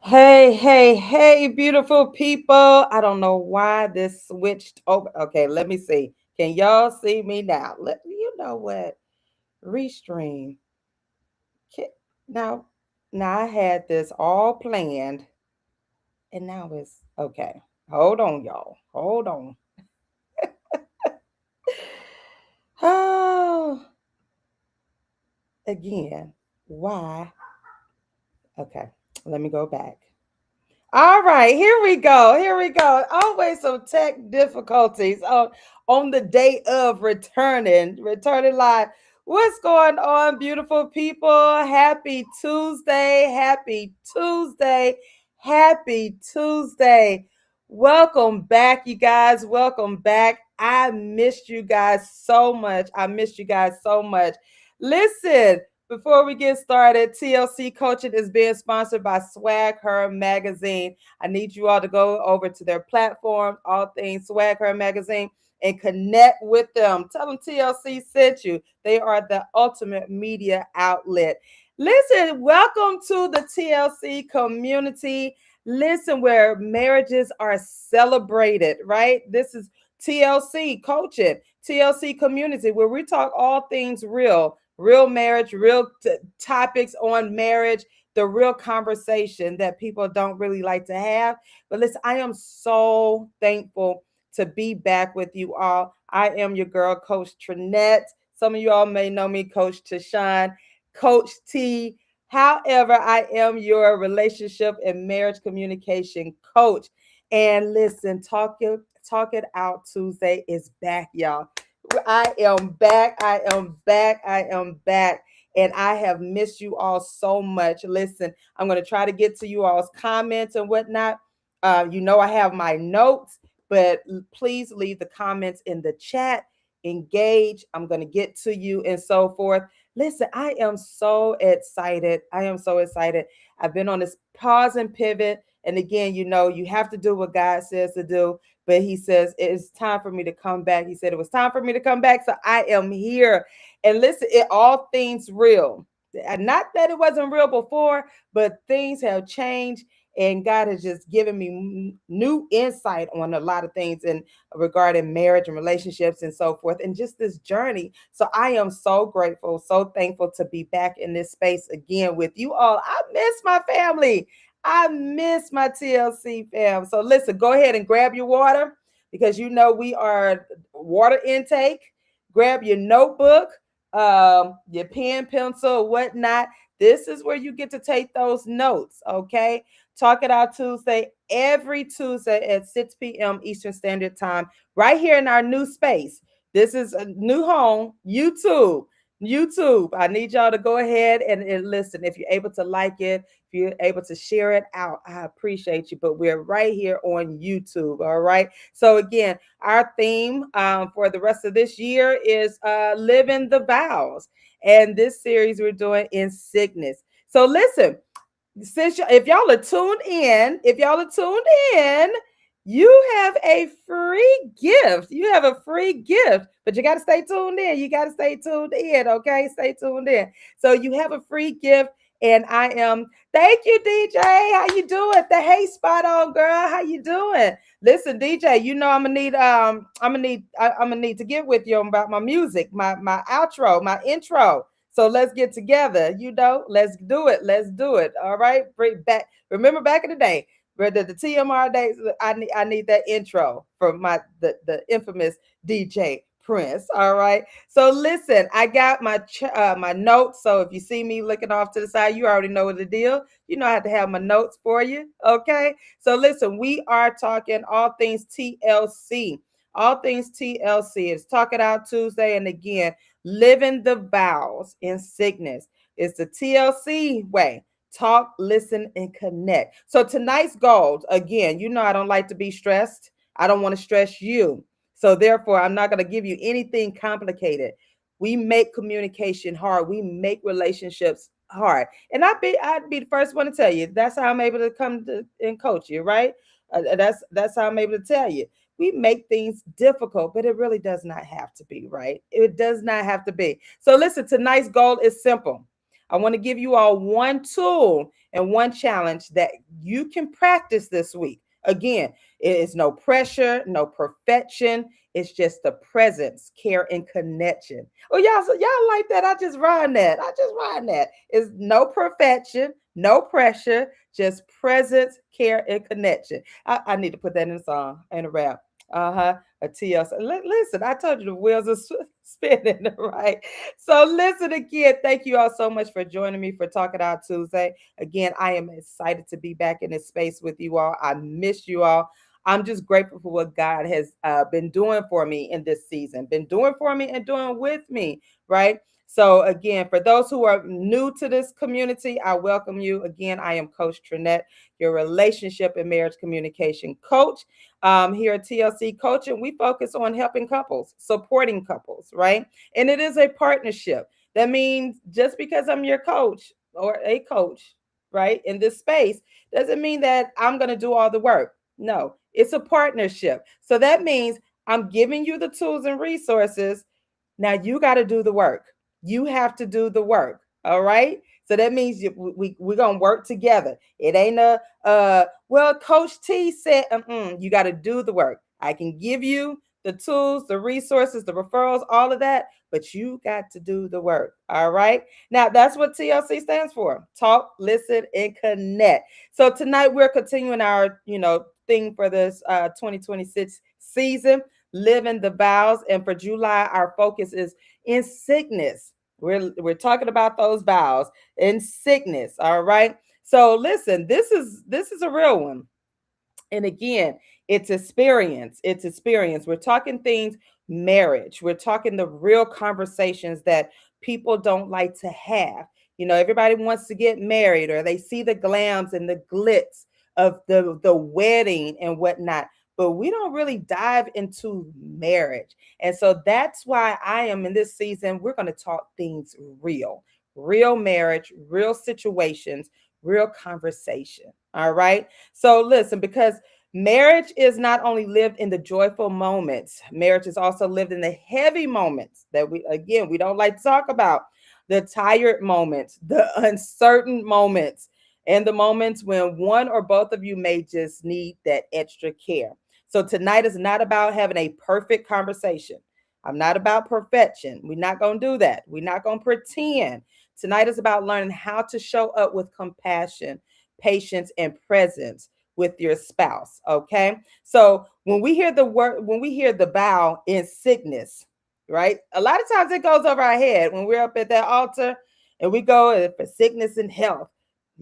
Hey, beautiful people. I don't know why this switched over. Okay, let me see. Can y'all see me now? Let you know what? Restream. Ca- Now, now I had this all planned, and now it's okay. Hold on, y'all. Hold on. Oh, again. Why? Okay, let me go back. All right, here we go. Here we go. Always some tech difficulties on the day of returning live. What's going on, beautiful people? Happy Tuesday. Happy Tuesday. Happy Tuesday. Welcome back, you guys. Welcome back. I missed you guys so much. I missed you guys so much. Listen, before we get started, TLC Coaching is being sponsored by Swag Her Magazine. I need you all to go over to their platform, All Things Swag Her Magazine, and connect with them. Tell them TLC sent you. They are the ultimate media outlet. Listen, welcome to the TLC community. Listen, where marriages are celebrated, right? This is TLC Coaching, TLC Community, where we talk all things real, real marriage, real topics on marriage, the real conversation that people don't really like to have. But listen, I am so thankful to be back with you all. I am your girl, Coach Trinette. Some of you all may know me, Coach Tashawn, Coach T. However, I am your relationship and marriage communication coach. And listen, talk it out Tuesday is back, y'all. I am back. I am back. I am back. And I have missed you all so much. Listen, I'm going to try to get to you all's comments and whatnot. I have my notes, but please leave the comments in the chat. Engage. I'm going to get to you and so forth. Listen, I am so excited. I am so excited. I've been on this pause and pivot. And again, you have to do what God says to do. But he says, it's time for me to come back. He said, it was time for me to come back. So I am here. And listen, all things real. Not that it wasn't real before, but things have changed. And God has just given me new insight on a lot of things and regarding marriage and relationships and so forth, and just this journey. So I am so grateful, so thankful to be back in this space again with you all. I miss my family. I miss my TLC fam. So listen, go ahead and grab your water because we are water intake. Grab your notebook, your pen, pencil, whatnot. This is where you get to take those notes, okay? Talk It Out Tuesday, every Tuesday at 6 p.m. Eastern Standard Time, right here in our new space. This is a new home, YouTube. YouTube. I need y'all to go ahead and listen. If you're able to like it, if you're able to share it out, I appreciate you. But we're right here on YouTube. All right. So again, our theme for the rest of this year is Living the Vows. And this series we're doing in sickness. So listen, if y'all are tuned in, you have a free gift. You have a free gift, but you got to stay tuned in. You got to stay tuned in, okay? Stay tuned in. So you have a free gift, and I am. Thank you, DJ. How you doing? Hey, spot on, girl. How you doing? Listen, DJ. I'm gonna need to get with you about my music, my outro, my intro. So let's get together. Let's do it. Let's do it. All right. Bring back. Remember back in the day, the TMR days. I need that intro from the infamous DJ Prince. All right. So listen, I got my notes. So if you see me looking off to the side, you already know what the deal. You know I have to have my notes for you. Okay. So listen, we are talking all things TLC. All things TLC. It's Talk It Out Tuesday, and again, Living the Vows in Sickness. It's the TLC way. Talk, listen, and connect. So tonight's goals, again, I don't like to be stressed. I don't want to stress you. So therefore, I'm not going to give you anything complicated. We make communication hard. We make relationships hard. And I'd be the first one to tell you that's how I'm able to come and coach you, right? That's how I'm able to tell you. We make things difficult, but it really does not have to be, right? It does not have to be. So listen, tonight's goal is simple. I want to give you all one tool and one challenge that you can practice this week. Again, it is no pressure, no perfection. It's just the presence, care, and connection. Oh, y'all like that? I just rhymed that. It's no perfection, no pressure, just presence, care, and connection. I need to put that in a song and a rap. A TLC. Listen, I told you the wheels are spinning, right? So listen again. Thank you all so much for joining me for Talk It Out Tuesday. Again, I am excited to be back in this space with you all. I miss you all. I'm just grateful for what God has been doing for me in this season, been doing for me and doing with me, right? So again, for those who are new to this community, I welcome you. Again, I am Coach Trinette, your relationship and marriage communication coach. Here at TLC Coaching, we focus on helping couples, supporting couples, right? And it is a partnership. That means just because I'm your coach or a coach, right, in this space, doesn't mean that I'm going to do all the work. No, it's a partnership. So that means I'm giving you the tools and resources. Now you got to do the work. You have to do the work. All right. So that means we're going to work together. It ain't well, Coach T said, you got to do the work. I can give you the tools, the resources, the referrals, all of that, but you got to do the work. All right. Now that's what TLC stands for: talk, listen, and connect. So tonight we're continuing our, thing for this 2026 season, living the vows. And for July, our focus is in sickness. We're talking about those vows in sickness. All right. So listen, this is a real one. And again, it's experience. It's experience. We're talking things, marriage. We're talking the real conversations that people don't like to have. Everybody wants to get married, or they see the glams and the glitz of the wedding and whatnot. But we don't really dive into marriage. And so that's why I am in this season. We're going to talk things real marriage, real situations, real conversation. All right. So listen, because marriage is not only lived in the joyful moments, marriage is also lived in the heavy moments that we don't like to talk about, the tired moments, the uncertain moments, and the moments when one or both of you may just need that extra care. So tonight is not about having a perfect conversation. I'm not about perfection. We're not going to do that. We're not going to pretend. Tonight is about learning how to show up with compassion, patience, and presence with your spouse. Okay. So when we hear the word, when we hear the vow in sickness, right? A lot of times it goes over our head when we're up at that altar and we go for sickness and health.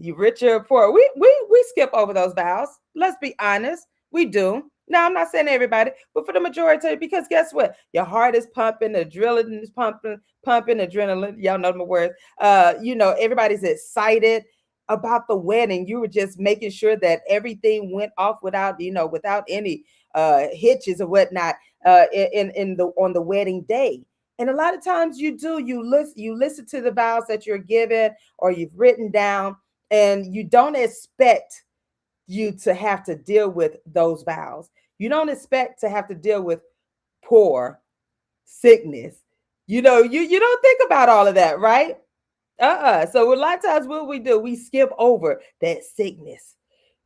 You rich or poor. We skip over those vows. Let's be honest. We do. Now, I'm not saying everybody, but for the majority, because guess what? Your heart is pumping, the adrenaline is pumping adrenaline. Y'all know my words. Everybody's excited about the wedding. You were just making sure that everything went off without any hitches or whatnot in the on the wedding day. And a lot of times you listen to the vows that you're given or you've written down, and you don't expect you to have to deal with those vows. You don't expect to have to deal with poor, sickness. You don't think about all of that, right? So a lot of times what we do, we skip over that sickness.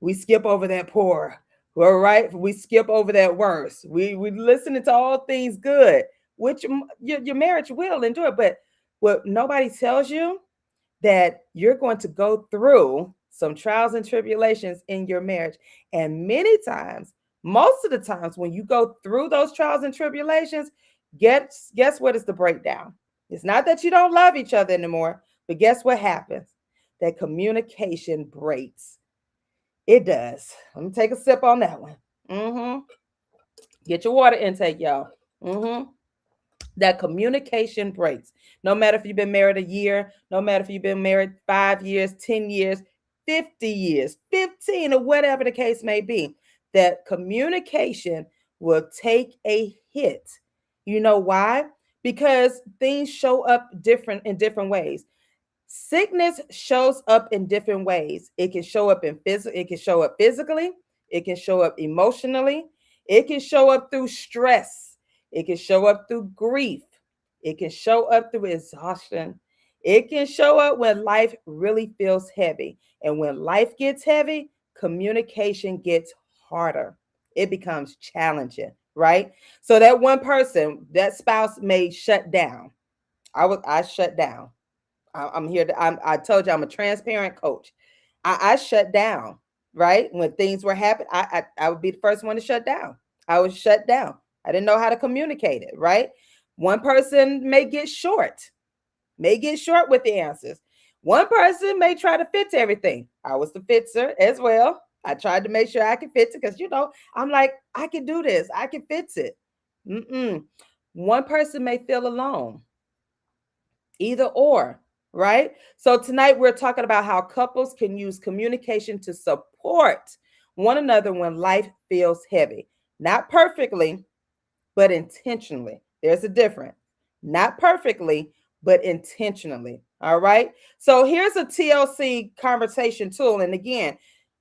We skip over that poor. All right. We skip over that worse. We listening to all things good, which your marriage will endure. But what nobody tells you, that you're going to go through some trials and tribulations in your marriage. And many times, most of the times when you go through those trials and tribulations, guess what is the breakdown? It's not that you don't love each other anymore, but guess what happens? That communication breaks. It does. Let me take a sip on that one. Get your water intake, y'all. That communication breaks. No matter if you've been married a year, no matter if you've been married 5 years, 10 years, 50 years, 15, or whatever the case may be, that communication will take a hit. You know why? Because things show up different in different ways. Sickness shows up in different ways. It can show up it can show up physically, it can show up emotionally, it can show up through stress, it can show up through grief, it can show up through exhaustion. It can show up when life really feels heavy. And when life gets heavy, communication gets harder. It becomes challenging, right? So that one person, that spouse may shut down. I shut down. I'm here I told you I'm a transparent coach. I shut down, right? When things were happening, I would be the first one to shut down. I was shut down. I didn't know how to communicate it, right? One person may get short with the answers. One person may try to fix everything. I was the fixer as well. I tried to make sure I could fix it because, I'm like, I can do this. I can fix it. Mm-mm. One person may feel alone. Either or, right? So tonight we're talking about how couples can use communication to support one another when life feels heavy. Not perfectly, but intentionally. There's a difference. Not perfectly, but intentionally. All right. So here's a TLC conversation tool. And again,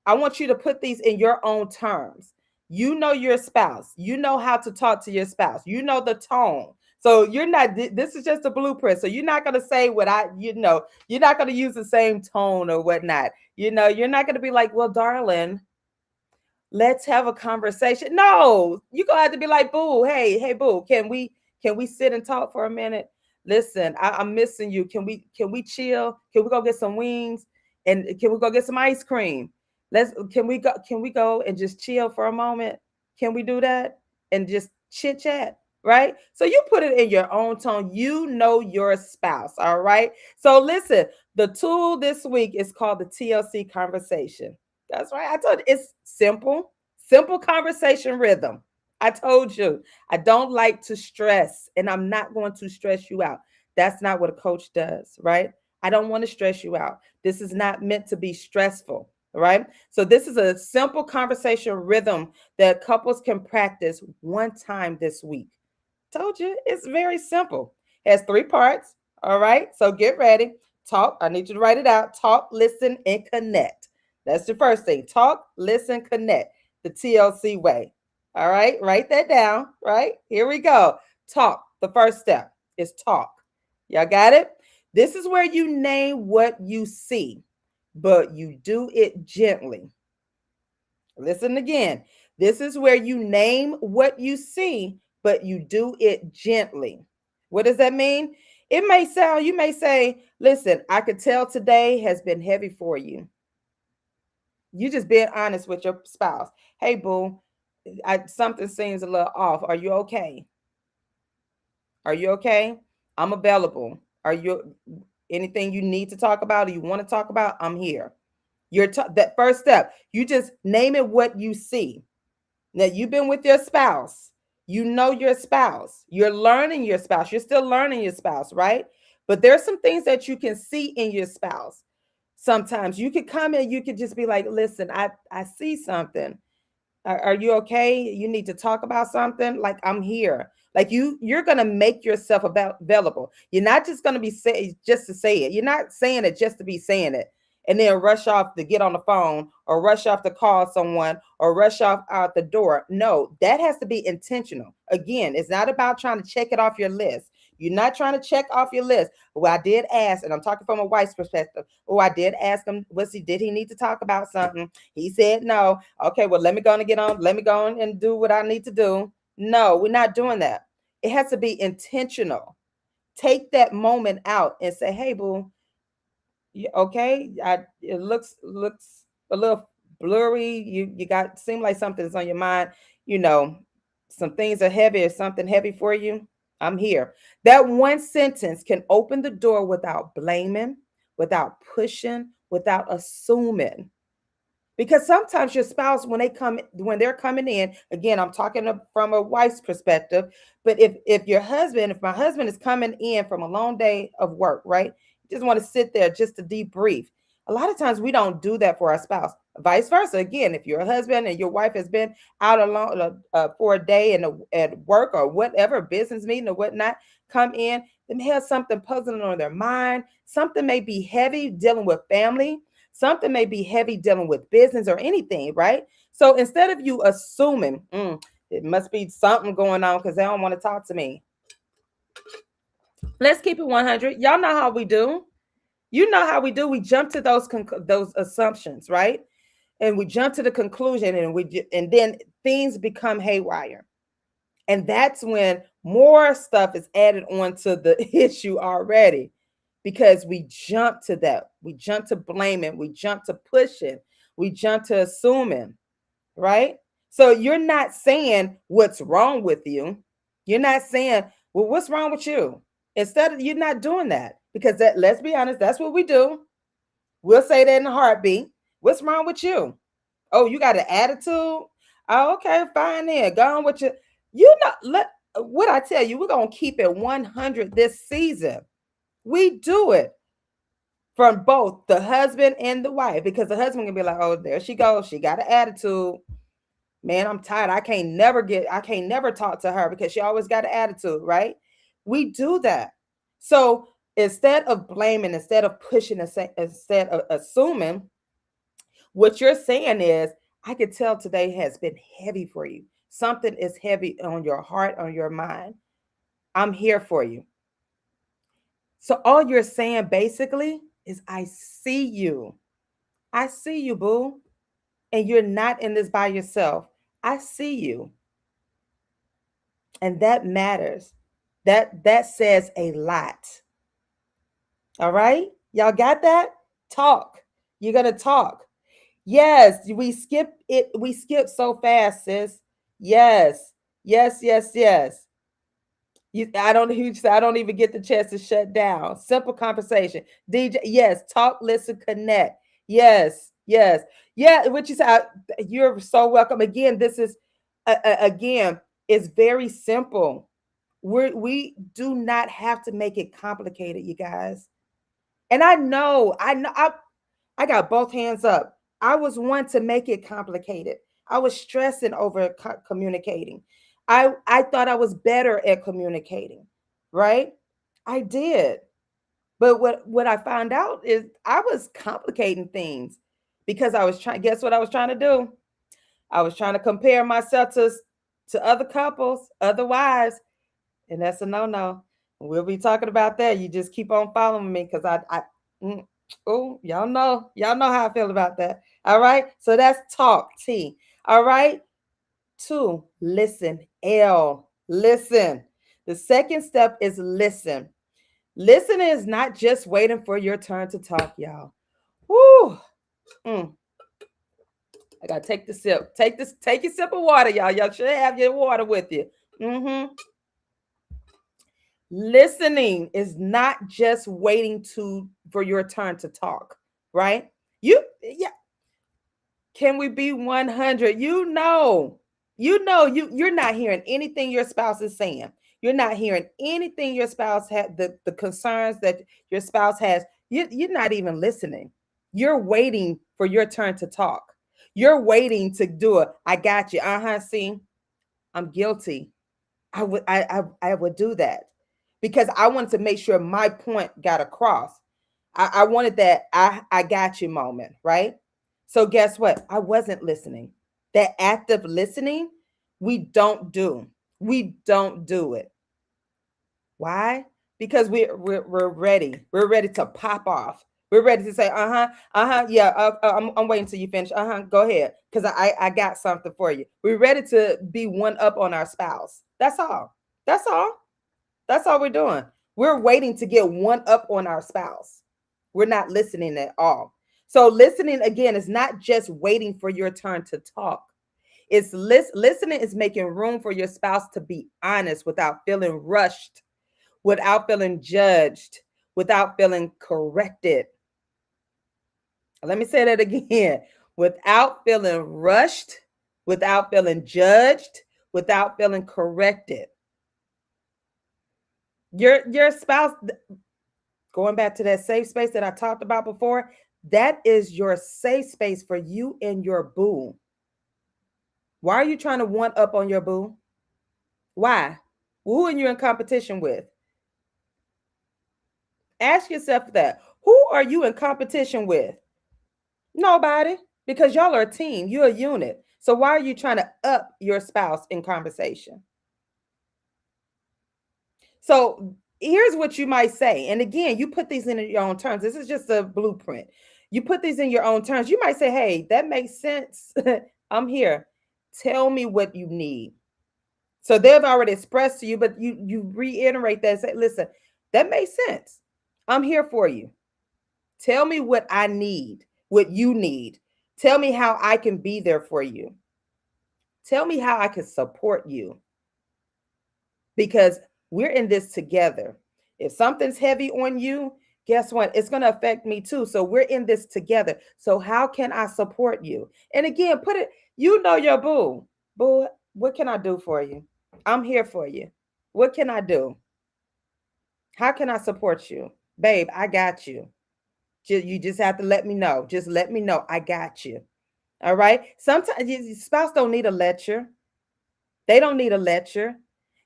I want you to put these in your own terms. You know your spouse. You know how to talk to your spouse. You know the tone. So you're not, this is just a blueprint. So you're not going to say what you're not going to use the same tone or whatnot. You're not going to be like, well, darling, let's have a conversation. No, you're gonna have to be like, boo, hey, boo, can we sit and talk for a minute? Listen, I'm missing you. Can we chill? Can we go get some wings? And can we go get some ice cream? Can we go and just chill for a moment? Can we do that? And just chit chat, right? So you put it in your own tone. You know your spouse, all right? So listen, the tool this week is called the TLC conversation. That's right. I told you it's simple, simple conversation rhythm. I told you I don't like to stress, and I'm not going to stress you out. That's not what a coach does, right? I don't want to stress you out. This is not meant to be stressful, right? So, this is a simple conversation rhythm that couples can practice one time this week. Told you it's very simple. It has three parts. All right. So get ready. Talk. I need you to write it out. Talk, listen, and connect. That's the first thing. Talk, listen, connect. The TLC way. All right. Write that down. Right. Here we go. Talk. The first step is talk. Y'all got it? This is where you name what you see, but you do it gently. Listen again. This is where you name what you see, but you do it gently. What does that mean? You may say, listen, I could tell today has been heavy for you. You just being honest with your spouse. Hey, boo, something seems a little off. Are you okay? Are you okay? I'm available. Are you anything you need to talk about or you want to talk about? I'm here. That first step, you just name it what you see. Now you've been with your spouse. You know your spouse. You're learning your spouse. You're still learning your spouse, right? But there's some things that you can see in your spouse. Sometimes you could come in, you could just be like, listen, I see something. Are you okay? You need to talk about something? Like I'm here. Like you're gonna make yourself available. You're not just gonna be say just to say it. You're not saying it just to be saying it and then rush off to get on the phone or rush off to call someone or rush off out the door. No, that has to be intentional. Again, it's not about trying to check it off your list. You're not trying to check off your list. Well, I did ask, and I'm talking from a wife's perspective. Oh, I did ask him, did he need to talk about something? He said no. Okay, well, let me go and get on. Let me go on and do what I need to do. No, we're not doing that. It has to be intentional. Take that moment out and say, hey, boo, okay, it looks a little blurry. You got seem like something's on your mind. You know, some things are heavy or something heavy for you. I'm here. That one sentence can open the door without blaming, without pushing, without assuming. Because sometimes your spouse, when they're coming in, again, I'm talking from a wife's perspective, but if my husband is coming in from a long day of work, right? You just want to sit there just to debrief. A lot of times we don't do that for our spouse. Vice versa. Again, if you're a husband and your wife has been out alone for a day at work or whatever, business meeting or whatnot, come in, they may have something puzzling on their mind. Something may be heavy dealing with family. Something may be heavy dealing with business or anything, right? So instead of you assuming, it must be something going on because they don't want to talk to me. Let's keep it 100. Y'all know how we do. You know how we do. We jump to those assumptions, right? And we jump to the conclusion, and then things become haywire. And that's when more stuff is added onto the issue already because we jump to that. We jump to blaming. We jump to pushing. We jump to assuming, right? So you're not saying what's wrong with you. You're not saying, well, what's wrong with you? Instead of you're not doing that because let's be honest, that's what we do. We'll say that in a heartbeat. What's wrong with you? Oh, you got an attitude? Oh, okay, fine then. Go on with you. What I tell you, we're gonna keep it 100 this season. We do it from both the husband and the wife, because the husband can be like, oh, there she goes. She got an attitude. Man, I'm tired. I can't never talk to her because she always got an attitude, right? We do that. So instead of blaming, instead of pushing, instead of assuming, what you're saying is, I could tell today has been heavy for you. Something is heavy on your heart, on your mind. I'm here for you. So all you're saying basically is, I see you. I see you, boo. And you're not in this by yourself. I see you. And that matters. That says a lot. All right? Y'all got that? Talk. You're going to talk. Yes, we skip so fast, sis. Yes. Yes, yes, yes. I don't even get the chance to shut down. Simple conversation. DJ, yes, talk, listen, connect. Yes, yes. Yeah, what you said, you're so welcome. Again, this is again, it's very simple. We do not have to make it complicated, you guys. And I got both hands up. I was one to make it complicated. I was stressing over communicating. I thought I was better at communicating, right? I did. But what I found out is I was complicating things because I was trying, guess what I was trying to do? I was trying to compare myself to other couples, other wives, and that's a no-no. We'll be talking about that. You just keep on following me because mm, oh, y'all know how I feel about that. All right. So that's talk, T. All right. Two, listen, L. Listen. The second step is listen. Listening is not just waiting for your turn to talk, y'all. Woo. Mm, I gotta take the sip. Take your sip of water, y'all. Y'all should have your water with you. Mm-hmm. Listening is not just waiting to for your turn to talk, right? Yeah, can we be 100? You're not hearing anything your spouse is saying. You're not hearing anything your spouse had, the concerns that your spouse has. You're not even listening. You're waiting for your turn to talk. You're waiting to do it. I got you. Uh-huh. See, I'm guilty. I would do that because I wanted to make sure my point got across. I wanted that I got you moment, right? So guess what? I wasn't listening. That active listening, we don't do. We don't do it. Why? Because we're ready. We're ready to pop off. We're ready to say, yeah. I'm waiting till you finish. Go ahead, because I got something for you. We're ready to be one up on our spouse. That's all. That's all. That's all we're doing. We're waiting to get one up on our spouse. We're not listening at all. So listening again is not just waiting for your turn to talk. It's listening is making room for your spouse to be honest without feeling rushed, without feeling judged, without feeling corrected. Let me say that again. Without feeling rushed, without feeling judged, without feeling corrected. Your spouse, going back to that safe space that I talked about before, that is your safe space for you and your boo. Why are you trying to one up on your boo? Why? Who are you in competition with? Ask yourself that. Who are you in competition with? Nobody, because y'all are a team. You're a unit. So why are you trying to up your spouse in conversation? So here's what you might say. And again, you put these in your own terms. This is just a blueprint. You put these in your own terms. You might say, hey, that makes sense. I'm here. Tell me what you need. So they've already expressed to you, but you reiterate that and say, listen, that makes sense. I'm here for you. Tell me what I need, what you need. Tell me how I can be there for you. Tell me how I can support you. Because we're in this together. If something's heavy on you, guess what? It's going to affect me too. So we're in this together. So how can I support you? And again, put it, your boo. Boo, what can I do for you? I'm here for you. What can I do? How can I support you? Babe, I got you. You just have to let me know. Just let me know. I got you. All right. Sometimes your spouse don't need a lecture. They don't need a lecture.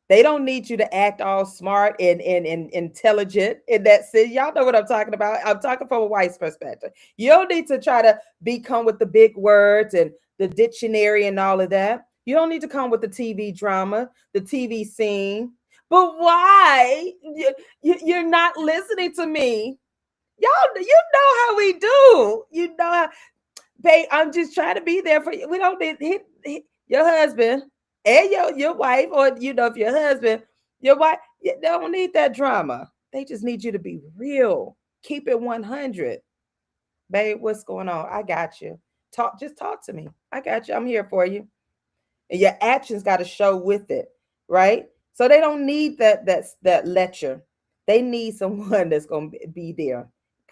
They don't need you to act all smart and intelligent in that sense. Y'all know what I'm talking about. I'm talking from a wife's perspective. You don't need to try to come with the big words and the dictionary and all of that. You don't need to come with the TV drama, the TV scene. But why? You're not listening to me. Y'all, you know how we do. You know how, babe, I'm just trying to be there for you. We don't need your husband and your wife, or if your husband, your wife, they don't need that drama. They just need you to be real. Keep it 100. Babe, what's going on? I got you. Just talk to me. I got you. I'm here for you. And your actions got to show with it, right? So they don't need that lecture. They need someone that's going to be there,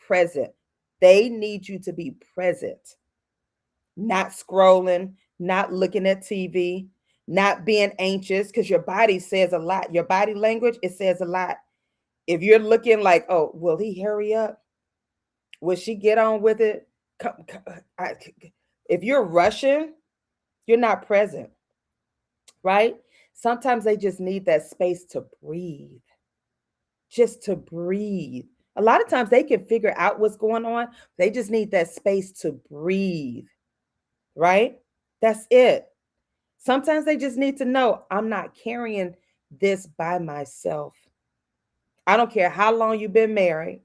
present. They need you to be present, not scrolling, not looking at TV, not being anxious, because your body says a lot. Your body language, it says a lot. If you're looking like, oh, will he hurry up? Will she get on with it? If you're rushing, you're not present, right? Sometimes they just need that space to breathe, just to breathe. A lot of times they can figure out what's going on. They just need that space to breathe, right? That's it. Sometimes they just need to know I'm not carrying this by myself. I don't care how long you've been married.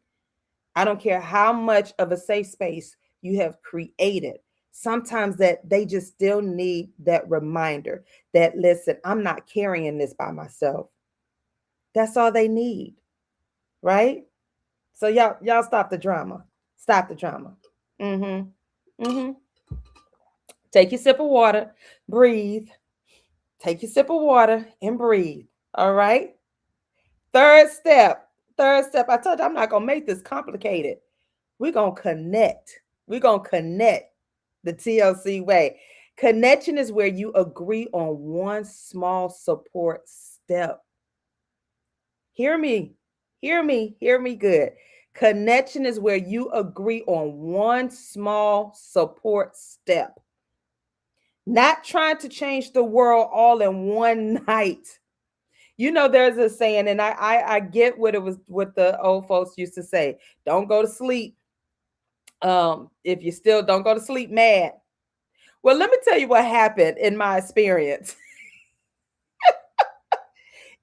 I don't care how much of a safe space you have created. Sometimes that they just still need that reminder that, listen, I'm not carrying this by myself. That's all they need, right? So y'all stop the drama. Stop the drama. Mm-hmm. Mm-hmm. Take your sip of water, breathe. Take your sip of water and breathe. All right. Third step. Third step. I told you I'm not gonna make this complicated. We're gonna connect. We're gonna connect the TLC way. Connection is where you agree on one small support step. Hear me. Hear me. Hear me good. Connection is where you agree on one small support step. Not trying to change the world all in one night. There's a saying, and I get what the old folks used to say. Don't go to sleep. If you still don't go to sleep mad. Well, let me tell you what happened in my experience.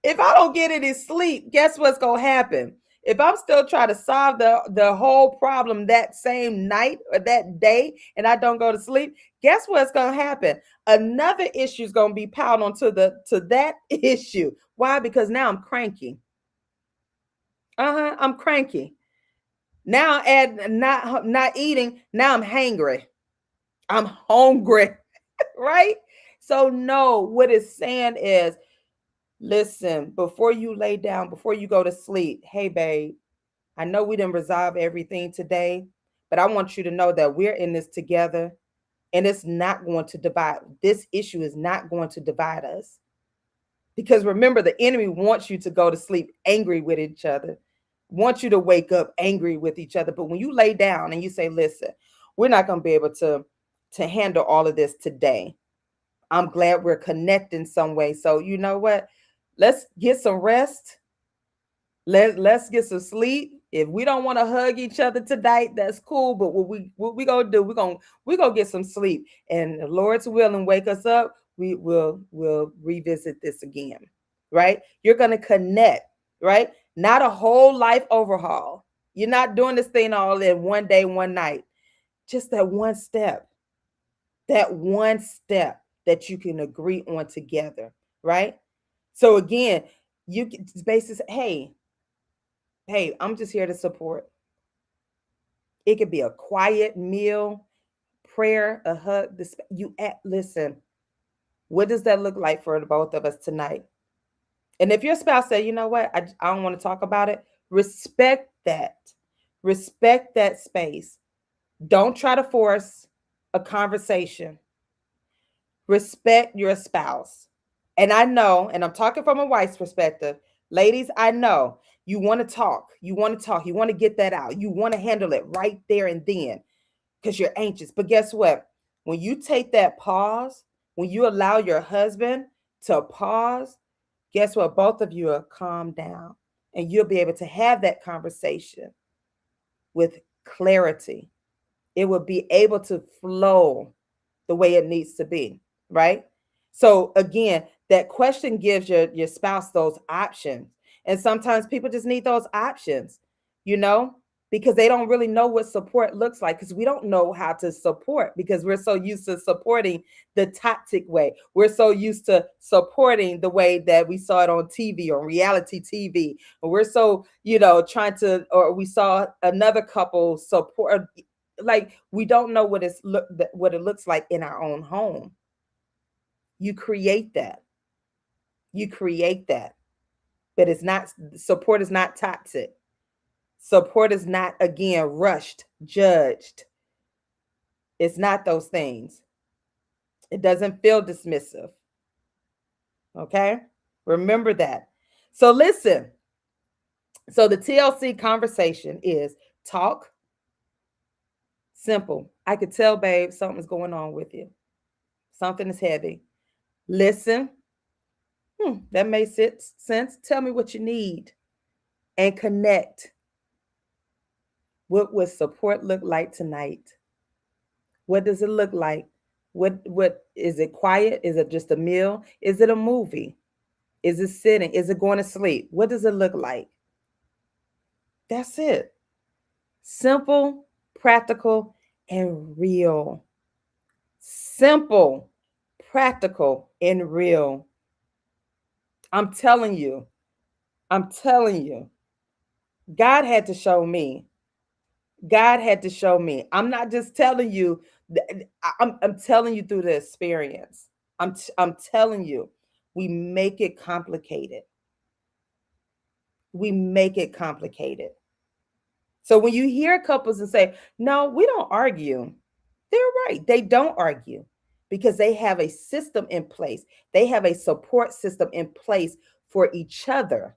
If I don't get any sleep, guess what's gonna happen? If I'm still trying to solve the whole problem that same night or that day and I don't go to sleep, guess what's gonna happen? Another issue is gonna be piled onto to that issue. Why? Because now I'm cranky. I'm cranky. Now add not eating, now I'm hangry. I'm hungry, right? So no, what it's saying is, listen, before you lay down, before you go to sleep, hey babe, I know we didn't resolve everything today, but I want you to know that we're in this together and it's not going to divide. This issue is not going to divide us. Because remember, the enemy wants you to go to sleep angry with each other, wants you to wake up angry with each other. But when you lay down and you say, listen, we're not going to be able to handle all of this today. I'm glad we're connecting some way. So you know what? Let's get some rest. Let's get some sleep. If we don't want to hug each other tonight, that's cool. But what we gonna do? We're gonna get some sleep. And the Lord's willing, wake us up. We'll revisit this again. Right? You're gonna connect, right? Not a whole life overhaul. You're not doing this thing all in one day, one night. Just that one step. That one step that you can agree on together, right? So again, you can basically say, hey, I'm just here to support. It could be a quiet meal, prayer, a hug. Listen. What does that look like for the both of us tonight? And if your spouse said, you know what, I don't want to talk about it, respect that. Respect that space. Don't try to force a conversation. Respect your spouse. And I know, and I'm talking from a wife's perspective, ladies, I know You want to talk. You want to talk. You want to get that out. You want to handle it right there and then because you're anxious. But guess what? When you take that pause, when you allow your husband to pause, guess what? Both of you will calm down and you'll be able to have that conversation with clarity. It will be able to flow the way it needs to be, right? So again, that question gives your spouse those options. And sometimes people just need those options, you know, because they don't really know what support looks like because we don't know how to support because we're so used to supporting the toxic way. We're so used to supporting the way that we saw it on TV or reality TV. And we're so, trying to, or we saw another couple support, like we don't know what it looks like in our own home. You create that. You create that. But it's not, support is not toxic. Support is not, again, rushed, judged. It's not those things. It doesn't feel dismissive. Okay? Remember that. So listen. So the TLC conversation is talk. Simple. I could tell, babe, something's going on with you. Something is heavy. Listen. That makes sense. Tell me what you need. And connect. What would support look like tonight? What does it look like? What is it? Quiet? Is it just a meal? Is it a movie? Is it sitting? Is it going to sleep? What does it look like? That's it. Simple, practical, and real. Simple, practical, and real. I'm telling you. God had to show me. God had to show me. I'm not just telling you. I'm telling you through the experience. I'm telling you. We make it complicated. We make it complicated. So when you hear couples and say, "No, we don't argue," they're right. They don't argue because they have a system in place. They have a support system in place for each other.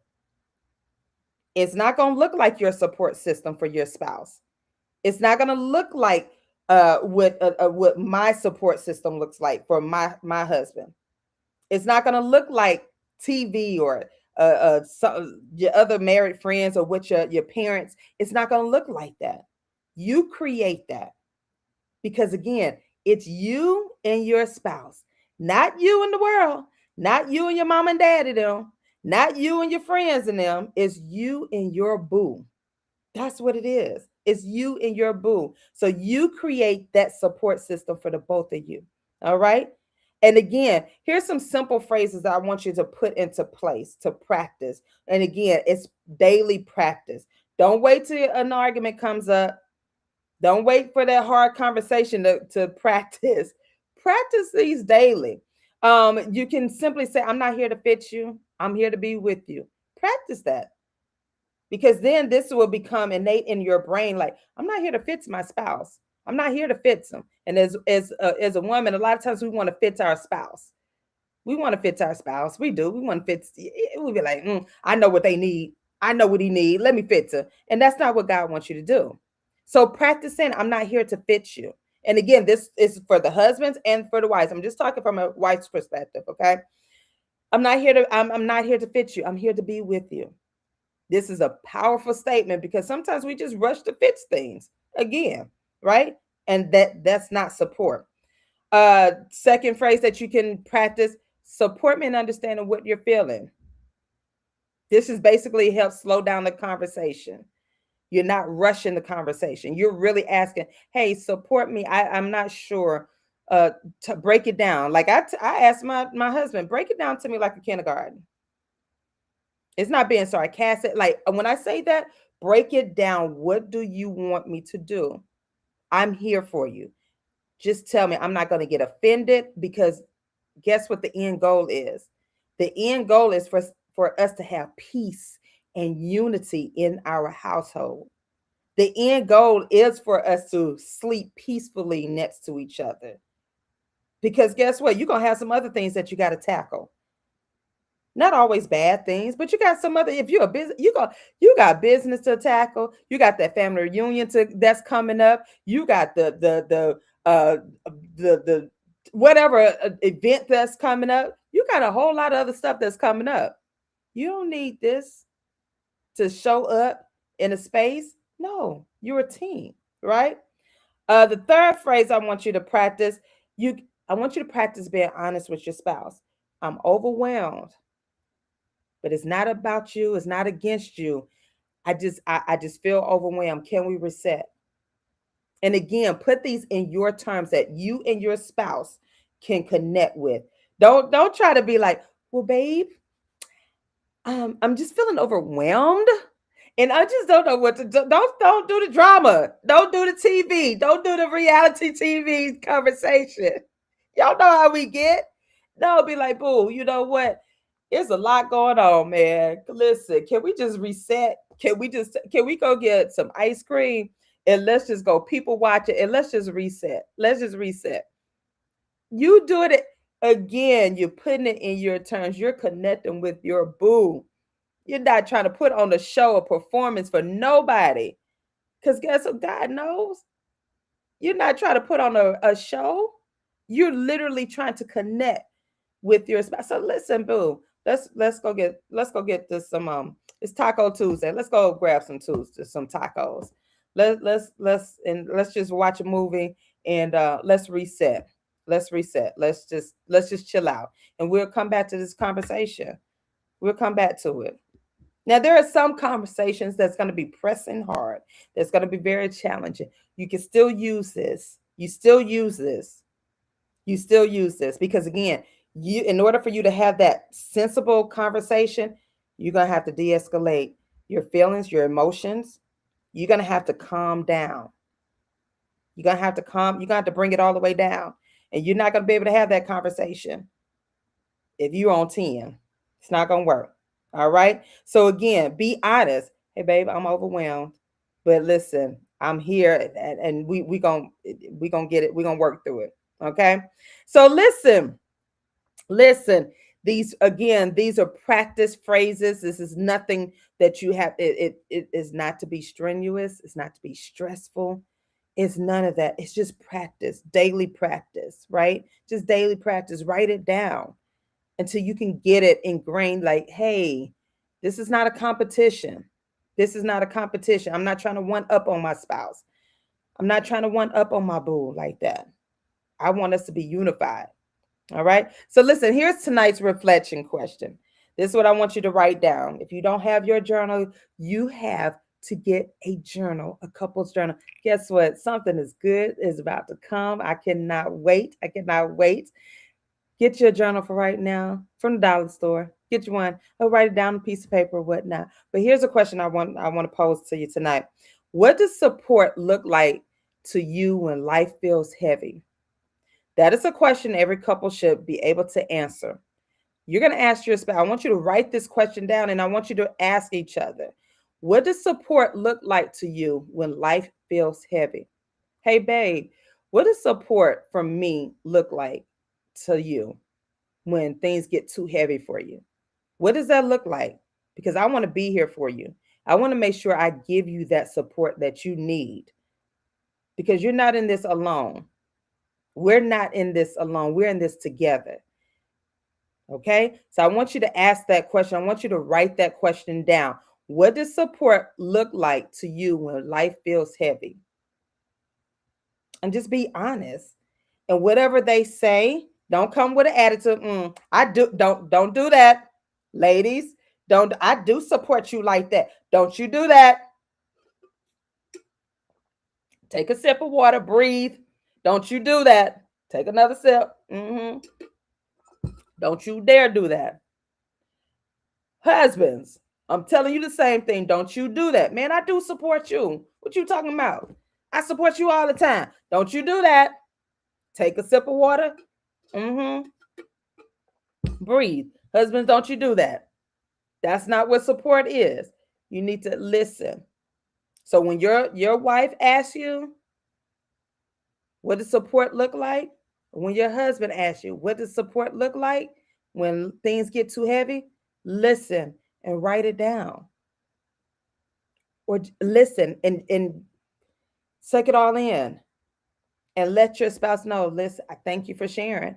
It's not going to look like your support system for your spouse. It's not going to look like what my support system looks like for my husband. It's not going to look like TV or your other married friends or what your parents. It's not going to look like that. You create that because again, it's you and your spouse, not you and the world, not you and your mom and daddy them, not you and your friends and them. It's you and your boo. That's what it is. It's you and your boo. So you create that support system for the both of you. All right. And again, here's some simple phrases that I want you to put into place to practice. And again, it's daily practice. Don't wait till an argument comes up. Don't wait for that hard conversation to practice. Practice these daily. You can simply say, "I'm not here to fit you. I'm here to be with you." Practice that. Because then this will become innate in your brain. Like, I'm not here to fix my spouse. I'm not here to fix them. And as a woman, a lot of times we want to fix our spouse. We want to fix our spouse. We do. We want to fix. We'll be like, I know what they need. I know what he needs. Let me fix her. And that's not what God wants you to do. So practicing, I'm not here to fix you. And again, this is for the husbands and for the wives. I'm just talking from a wife's perspective, okay? I'm not here to fix you. I'm here to be with you. This is a powerful statement because sometimes we just rush to fix things again, right? And that's not support. Second phrase that you can practice: support me in understanding what you're feeling. This is basically helps slow down the conversation. You're not rushing the conversation. You're really asking, "Hey, support me. I'm not sure." To break it down, like I asked my husband, break it down to me like a kindergarten. It's not being sarcastic. Like when I say that, break it down. What do you want me to do? I'm here for you. Just tell me. I'm not going to get offended because guess what the end goal is? The end goal is for us to have peace and unity in our household. The end goal is for us to sleep peacefully next to each other. Because guess what? You're going to have some other things that you got to tackle. Not always bad things, but you got some other. If you're a business, you got business to tackle. You got that family reunion that's coming up. You got the whatever event that's coming up. You got a whole lot of other stuff that's coming up. You don't need this to show up in a space. No, you're a team, right? The third phrase I want you to practice, you I want you to practice being honest with your spouse. I'm overwhelmed, but it's not about you, it's not against you. I just feel overwhelmed. Can we reset? And again, put these in your terms that you and your spouse can connect with. Don't try to be like, well, babe, I'm just feeling overwhelmed. And I just don't know what to do. Don't do the drama. Don't do the TV. Don't do the reality TV conversation. Y'all know how we get. No, be like, boo, you know what? There's a lot going on, man. Listen, can we just reset? Can we go get some ice cream and let's just go people watch it and let's just reset. Let's just reset. You do it again. You're putting it in your terms. You're connecting with your boo. You're not trying to put on a show or performance for nobody. Because guess what? God knows. You're not trying to put on a show. You're literally trying to connect with your spouse. So listen, boo. Let's go get this it's Taco Tuesday. Let's go grab some tacos. Let's just watch a movie and let's reset. Let's reset. Let's just chill out. And we'll come back to this conversation. We'll come back to it. Now, there are some conversations that's going to be pressing hard, that's going to be very challenging. You can still use this. You still use this. You still use this because, again, in order for you to have that sensible conversation, you're going to have to de escalate your feelings, your emotions. You're going to have to calm down. You're going to have to bring it all the way down. And you're not going to be able to have that conversation if you're on 10. It's not going to work. All right. So again, be honest. Hey, babe, I'm overwhelmed, but listen, I'm here, and we gonna get it. We're gonna work through it. Okay. So listen. These are practice phrases. This is nothing that you have. It is not to be strenuous. It's not to be stressful. It's none of that. It's just practice, daily practice, right? Just daily practice. Write it down until you can get it ingrained like, hey, this is not a competition. This is not a competition. I'm not trying to one up on my spouse. I'm not trying to one up on my boo like that. I want us to be unified. All right. So listen, here's tonight's reflection question. This is what I want you to write down. If you don't have your journal, you have to get a journal, a couple's journal. Guess what? Something is good is about to come. I cannot wait. I cannot wait. Get your journal for right now from the dollar store. Get you one. Or write it down on a piece of paper or whatnot. But here's a question I want to pose to you tonight. What does support look like to you when life feels heavy? That is a question every couple should be able to answer. You're going to ask your spouse. I want you to write this question down and I want you to ask each other. What does support look like to you when life feels heavy? Hey, babe, what does support from me look like to you when things get too heavy for you? What does that look like? Because I want to be here for you. I want to make sure I give you that support that you need because you're not in this alone. We're not in this alone. We're in this together. Okay. So I want you to ask that question. I want you to write that question down. What does support look like to you when life feels heavy? And just be honest. And whatever they say, don't come with an attitude. I do don't do that, ladies. Don't I do support you like that? Don't you do that? Take a sip of water, breathe. Don't you do that? Take another sip. Don't you dare do that. Husbands, I'm telling you the same thing. Don't you do that. Man, I do support you. What you talking about? I support you all the time. Don't you do that. Take a sip of water. Breathe. Husbands, don't you do that. That's not what support is. You need to listen. So when your wife asks you, what does support look like? When your husband asks you, what does support look like when things get too heavy? Listen and write it down. Or listen and suck it all in and let your spouse know, listen, I thank you for sharing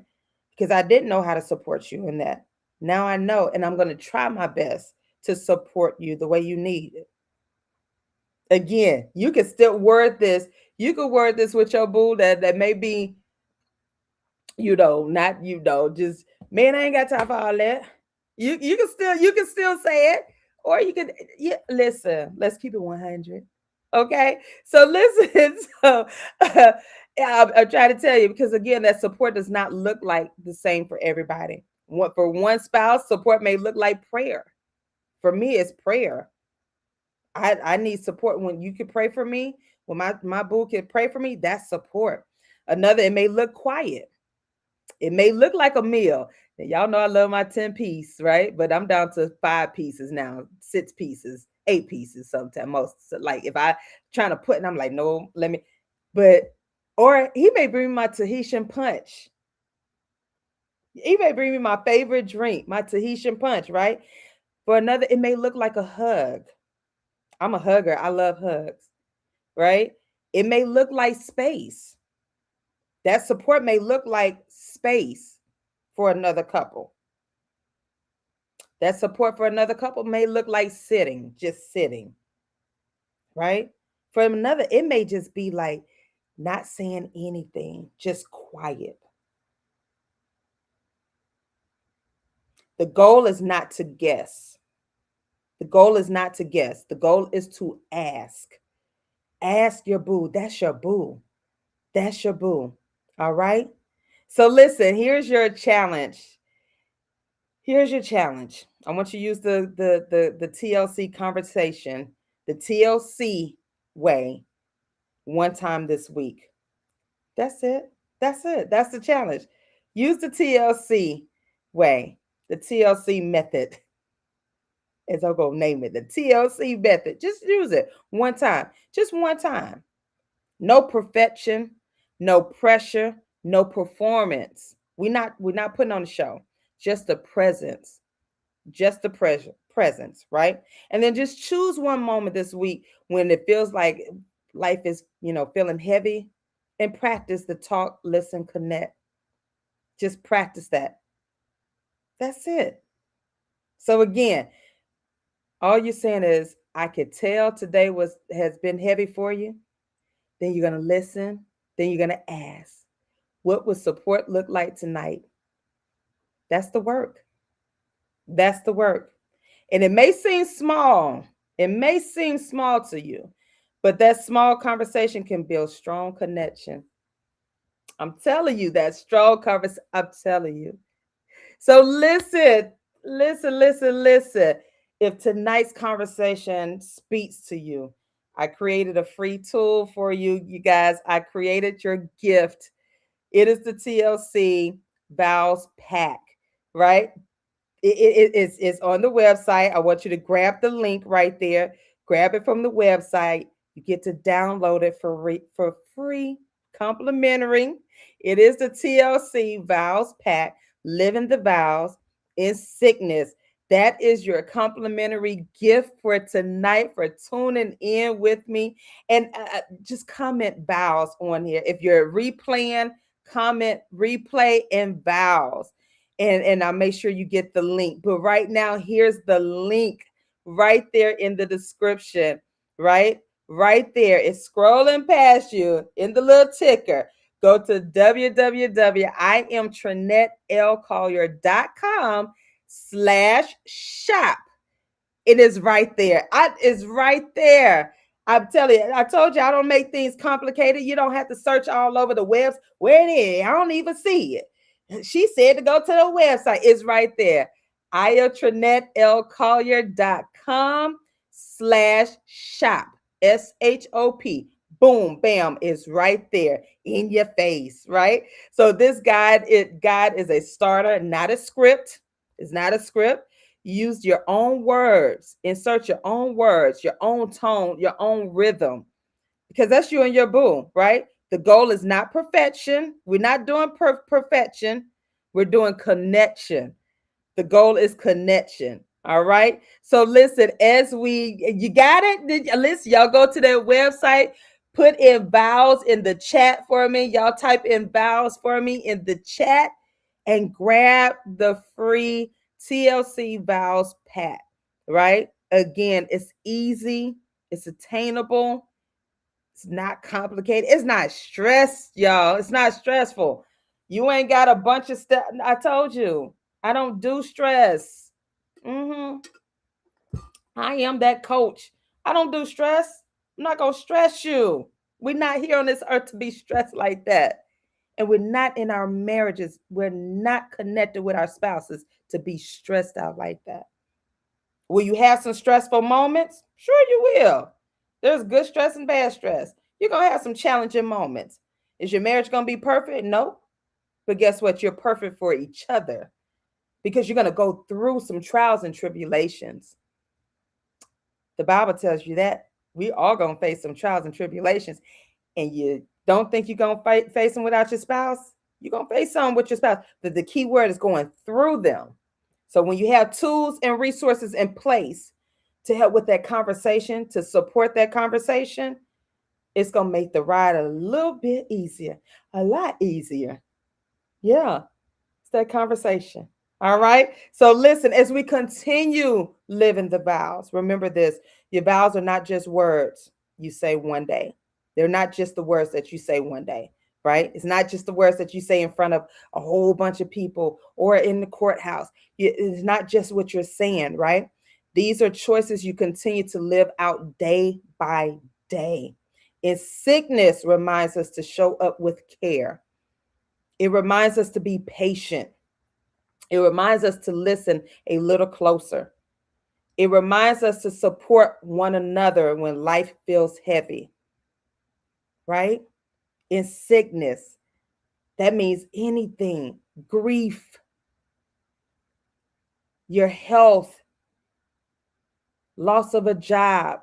because I didn't know how to support you in that. Now I know, and I'm going to try my best to support you the way you need it. Again, you can still word this. You can word this with your boo that may be, not just man, I ain't got time for all that. You can still say it, or you can listen. Let's keep it 100. Okay, so listen. So I'm trying to tell you because again, that support does not look like the same for everybody. For one spouse, support may look like prayer. For me, it's prayer. I need support when you can pray for me. When my boo can pray for me, that's support. Another, it may look quiet. It may look like a meal. And y'all know I love my 10-piece, right? But I'm down to 5 pieces now, 6 pieces, 8 pieces sometimes. Most so like if I trying to put, and I'm like, no, let me. But or he may bring me my Tahitian punch. He may bring me my favorite drink, my Tahitian punch, right? For another, it may look like a hug. I'm a hugger. I love hugs, right? It may look like space. That support may look like space for another couple. That support for another couple may look like sitting, just sitting, right? For another, it may just be like not saying anything, just quiet. The goal is not to guess. The goal is not to guess. The goal is to ask. Ask your boo. That's your boo. That's your boo. All right. So listen, here's your challenge. Here's your challenge. I want you to use the TLC conversation, the TLC way one time this week. That's it. That's it. That's the challenge. Use the TLC way, the TLC method, as I'm going to name it, the TLC method. Just use it one time, just one time. No perfection, no pressure, no performance. We're not putting on a show, just the presence, just the presence, right? And then just choose one moment this week when it feels like life is, feeling heavy, and practice the talk, listen, connect. Just practice that. That's it. So again, all you're saying is, I could tell today has been heavy for you. Then you're gonna listen. Then you're gonna ask, what would support look like tonight? That's the work. That's the work. And it may seem small. It may seem small to you, but that small conversation can build strong connection. I'm telling you that strong conversation. I'm telling you. So listen, listen. If tonight's conversation speaks to you, I created a free tool for you, you guys. I created your gift. It is the TLC Vows Pack, right? It's on the website. I want you to grab the link right there. Grab it from the website. You get to download it for free, complimentary. It is the TLC Vows Pack, Living the Vows in Sickness. That is your complimentary gift for tonight, for tuning in with me. And just comment vows on here. If you're replaying, comment replay and vows, and I'll make sure you get the link. But right now, here's the link right there in the description, right? Right there. It's scrolling past you in the little ticker. Go to www.IamTrinetteLcollier.com/shop. It is right there. It's right there. I'm telling you, I told you I don't make things complicated. You don't have to search all over the webs. Where it is, I don't even see it. She said to go to the website. It's right there. IamTrinetteLcollier.com/shop. SHOP. Boom, bam, it's right there in your face, right? So this guide is a starter, not a script. It's not a script. Use your own words, insert your own words, your own tone, your own rhythm, because that's you and your boo, right? The goal is not perfection. We're not doing perfection. We're doing connection. The goal is connection. All right. So listen, you got it. Listen, y'all go to their website, put in vows in the chat for me. Y'all type in vows for me in the chat and grab the free TLC vows pack. Right. Again, it's easy, it's attainable, it's not complicated, it's not stressed, y'all. It's not stressful. You ain't got a bunch of stuff. I told you, I don't do stress. Mm-hmm. I am that coach. I don't do stress. I'm not going to stress you. We're not here on this earth to be stressed like that. And we're not in our marriages. We're not connected with our spouses to be stressed out like that. Will you have some stressful moments? Sure, you will. There's good stress and bad stress. You're going to have some challenging moments. Is your marriage going to be perfect? No. But guess what? You're perfect for each other because you're going to go through some trials and tribulations. The Bible tells you that we are going to face some trials and tribulations, and you don't think you're going to face them without your spouse. You're going to face some with your spouse. But the key word is going through them. So when you have tools and resources in place to help with that conversation, to support that conversation, it's going to make the ride a little bit easier, a lot easier. Yeah, it's that conversation. All right. So listen, as we continue living the vows, remember this: your vows are not just words you say one day. They're not just the words that you say one day, right? It's not just the words that you say in front of a whole bunch of people or in the courthouse. It's not just what you're saying, right? These are choices you continue to live out day by day. In sickness reminds us to show up with care. It reminds us to be patient. It reminds us to listen a little closer. It reminds us to support one another when life feels heavy, right? In sickness, that means anything, grief, your health, loss of a job,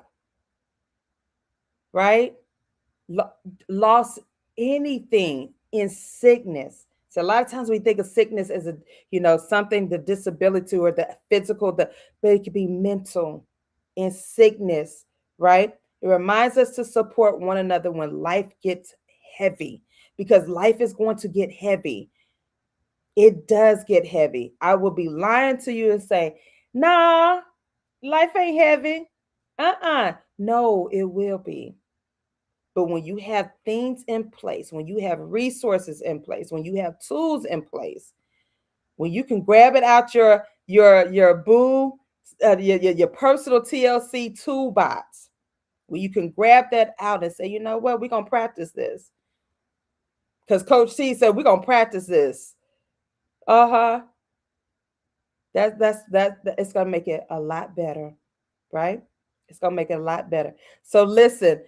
right? Loss, anything in sickness. So a lot of times we think of sickness as something, the disability or the physical, but it could be mental in sickness, right? It reminds us to support one another when life gets heavy, because life is going to get heavy. It does get heavy. I will be lying to you and say, nah, life ain't heavy. No, it will be. But when you have things in place, when you have resources in place, when you have tools in place, when you can grab it out your boo, your personal TLC toolbox, when you can grab that out and say, you know what, we're gonna practice this. Because Coach T said we're gonna practice this. Uh-huh. That it's gonna make it a lot better, right? It's gonna make it a lot better. So listen.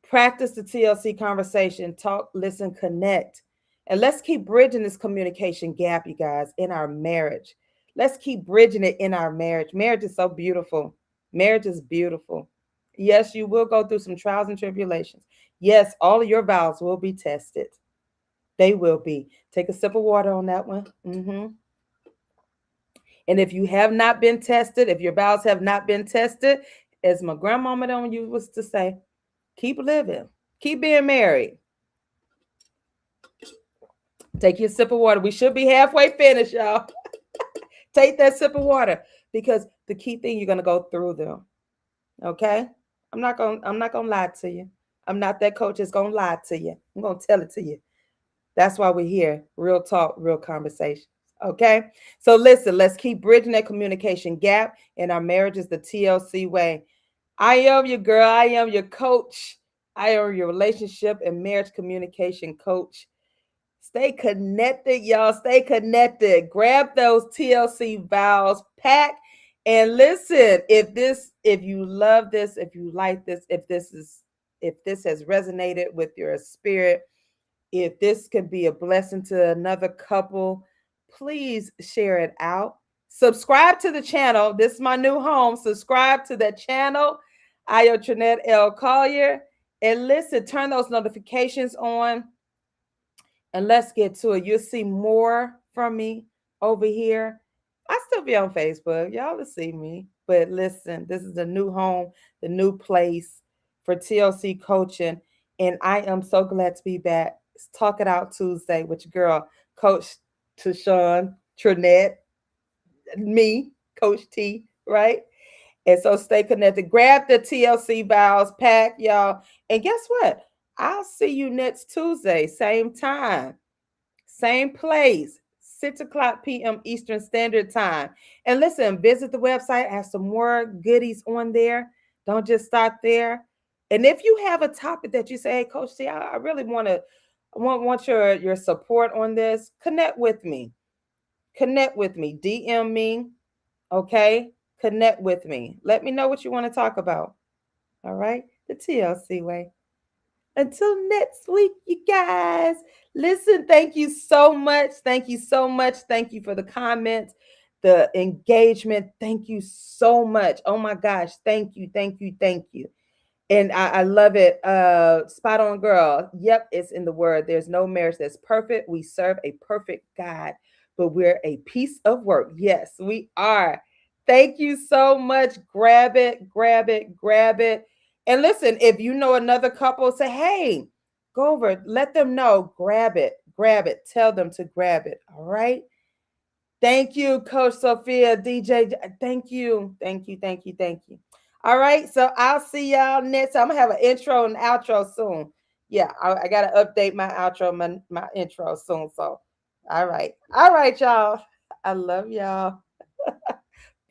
Practice the TLC conversation, talk, listen, connect. And let's keep bridging this communication gap, you guys, in our marriage. Let's keep bridging it in our marriage. Marriage is so beautiful. Marriage is beautiful. Yes, you will go through some trials and tribulations. Yes, all of your vows will be tested. They will be. Take a sip of water on that one. And if you have not been tested, if your vows have not been tested, as my grandmama on you was to say, keep living. Keep being married. Take your sip of water. We should be halfway finished, y'all. Take that sip of water, because the key thing, you're gonna go through them. Okay? I'm not gonna lie to you. I'm not that coach that's gonna lie to you. I'm gonna tell it to you. That's why we're here. Real talk, real conversations. Okay? So listen, let's keep bridging that communication gap in our marriages the TLC way. I am your girl. I am your coach. I am your relationship and marriage communication coach. Stay connected, y'all. Stay connected. Grab those TLC vows, pack, and listen. If you love this, if you like this, if this has resonated with your spirit, if this could be a blessing to another couple, please share it out. Subscribe to the channel. This is my new home. Subscribe to the channel. I am Trinette L. Collier. And listen, turn those notifications on. And let's get to it. You'll see more from me over here. I still be on Facebook. Y'all will see me. But listen, this is the new home, the new place for TLC coaching. And I am so glad to be back. It's Talk It Out Tuesday with your girl, Coach Trinette, me, Coach T, right? And so stay connected. Grab the TLC Vows pack, y'all. And guess what? I'll see you next Tuesday, same time. Same place, 6 o'clock p.m. Eastern Standard Time. And listen, visit the website, have some more goodies on there. Don't just stop there. And if you have a topic that you say, hey, Coach T, I really want your support on this, connect with me. Connect with me. DM me. Okay. Connect with me. Let me know what you want to talk about. All right. The TLC way. Until next week, you guys. Listen, thank you so much. Thank you so much. Thank you for the comments, the engagement. Thank you so much. Oh my gosh. Thank you. Thank you. Thank you. And I love it. Spot on, girl. Yep, it's in the word. There's no marriage that's perfect. We serve a perfect God, but we're a piece of work. Yes, we are. Thank you so much. Grab it, grab it, grab it. And listen, if you know another couple, say, hey, go over, let them know. Grab it. Tell them to grab it. All right. Thank you, Coach Sophia, DJ. Thank you. Thank you. Thank you. Thank you. All right. So I'll see y'all next time. I'm going to have an intro and outro soon. Yeah. I got to update my outro, my intro soon. So, all right. All right, y'all. I love y'all.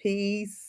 Peace.